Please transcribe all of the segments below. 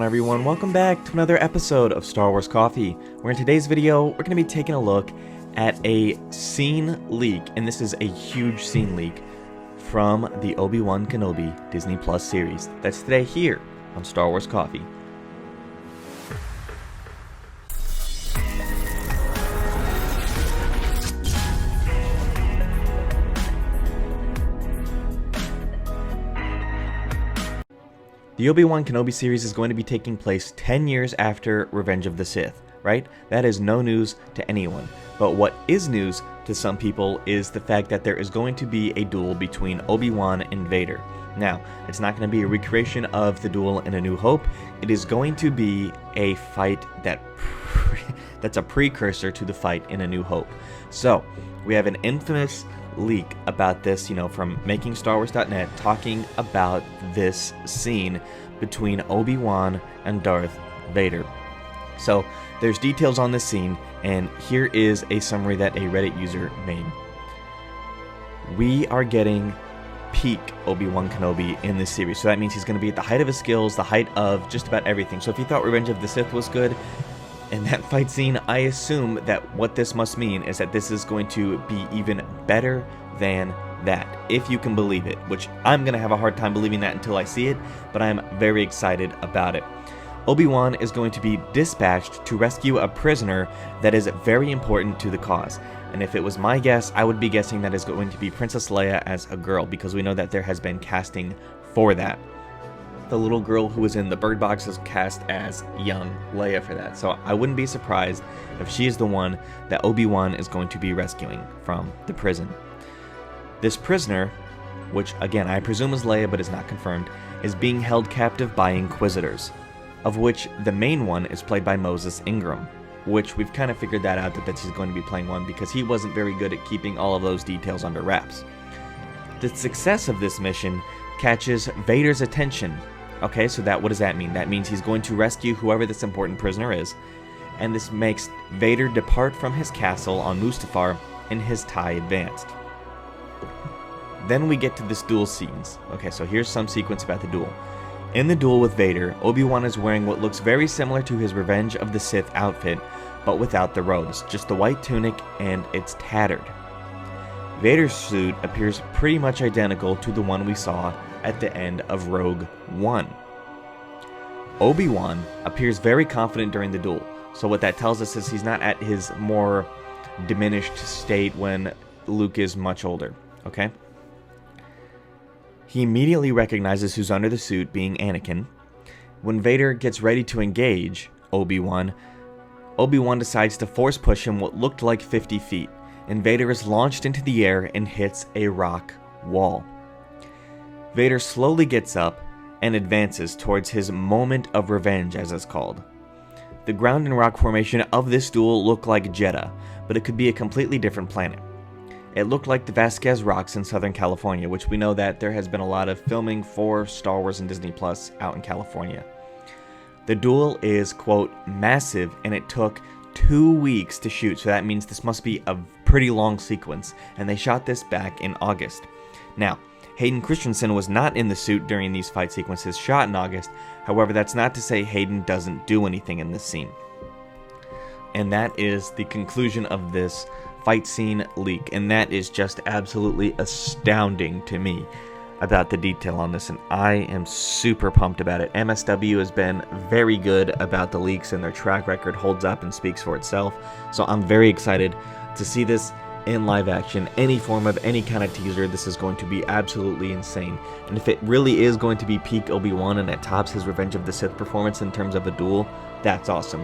Everyone, welcome back to another episode of Star Wars Coffee, where in today's video, we're going to be taking a look at a scene leak, and this is a huge scene leak from the Obi-Wan Kenobi Disney Plus series. That's today here on Star Wars Coffee. The Obi-Wan Kenobi series is going to be taking place 10 years after Revenge of the Sith, right? That is no news to anyone. But what is news to some people is the fact that there is going to be a duel between Obi-Wan and Vader. Now, it's not going to be a recreation of the duel in A New Hope. It is going to be a fight that's a precursor to the fight in A New Hope. So, we have an infamous leak about this, from MakingStarWars.net, talking about this scene between Obi-Wan and Darth Vader. So there's details on this scene, and here is a summary that a Reddit user made. We are getting peak Obi-Wan Kenobi in this series, so that means he's going to be at the height of his skills, the height of just about everything. So if you thought Revenge of the Sith was good, in that fight scene, I assume that what this must mean is that this is going to be even better than that, if you can believe it, which I'm going to have a hard time believing that until I see it, but I'm very excited about it. Obi-Wan is going to be dispatched to rescue a prisoner that is very important to the cause. And if it was my guess, I would be guessing that is going to be Princess Leia as a girl, because we know that there has been casting for that. The little girl who was in the Bird Box is cast as young Leia for that. So I wouldn't be surprised if she is the one that Obi-Wan is going to be rescuing from the prison. This prisoner, which again I presume is Leia but is not confirmed, is being held captive by Inquisitors, of which the main one is played by Moses Ingram, which we've kind of figured that out that he's going to be playing one because he wasn't very good at keeping all of those details under wraps. The success of this mission catches Vader's attention. Okay, so what does that mean? That means he's going to rescue whoever this important prisoner is, and this makes Vader depart from his castle on Mustafar and his tie advanced. Then we get to this duel scenes. Okay, so here's some sequence about the duel. In the duel with Vader, Obi-Wan is wearing what looks very similar to his Revenge of the Sith outfit, but without the robes, just the white tunic, and it's tattered. Vader's suit appears pretty much identical to the one we saw at the end of Rogue One. Obi-Wan appears very confident during the duel, so what that tells us is he's not at his more diminished state when Luke is much older, okay? He immediately recognizes who's under the suit, being Anakin. When Vader gets ready to engage Obi-Wan decides to force push him what looked like 50 feet, and Vader is launched into the air and hits a rock wall. Vader slowly gets up and advances towards his moment of revenge, as it's called. The ground and rock formation of this duel looked like Jeddah, but it could be a completely different planet. It looked like the Vasquez Rocks in Southern California, which we know that there has been a lot of filming for Star Wars and Disney Plus out in California. The duel is, quote, massive, and it took 2 weeks to shoot, so that means this must be a pretty long sequence, and they shot this back in August. Now, Hayden Christensen was not in the suit during these fight sequences shot in August, however that's not to say Hayden doesn't do anything in this scene. And that is the conclusion of this fight scene leak, and that is just absolutely astounding to me about the detail on this, and I am super pumped about it. MSW has been very good about the leaks, and their track record holds up and speaks for itself, so I'm very excited to see this in live action. Any form of any kind of teaser, this is going to be absolutely insane, and if it really is going to be peak Obi-Wan and it tops his Revenge of the Sith performance in terms of a duel, that's awesome.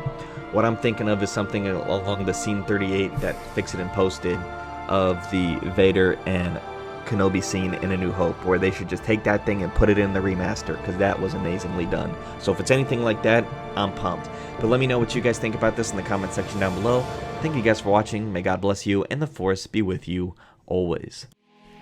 What I'm thinking of is something along the scene 38 that Fix It and posted of the Vader and Kenobi scene in A New Hope, where they should just take that thing and put it in the remaster, because that was amazingly done. So if it's anything like that, I'm pumped. But let me know what you guys think about this in the comment section down below. Thank you guys for watching, may God bless you, and the Force be with you always.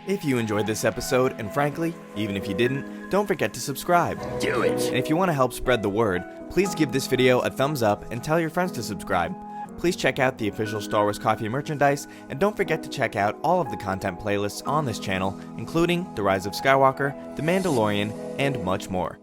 If you enjoyed this episode, and frankly, even if you didn't, don't forget to subscribe. Do it! And if you want to help spread the word, please give this video a thumbs up and tell your friends to subscribe. Please check out the official Star Wars Coffee merchandise, and don't forget to check out all of the content playlists on this channel, including The Rise of Skywalker, The Mandalorian, and much more.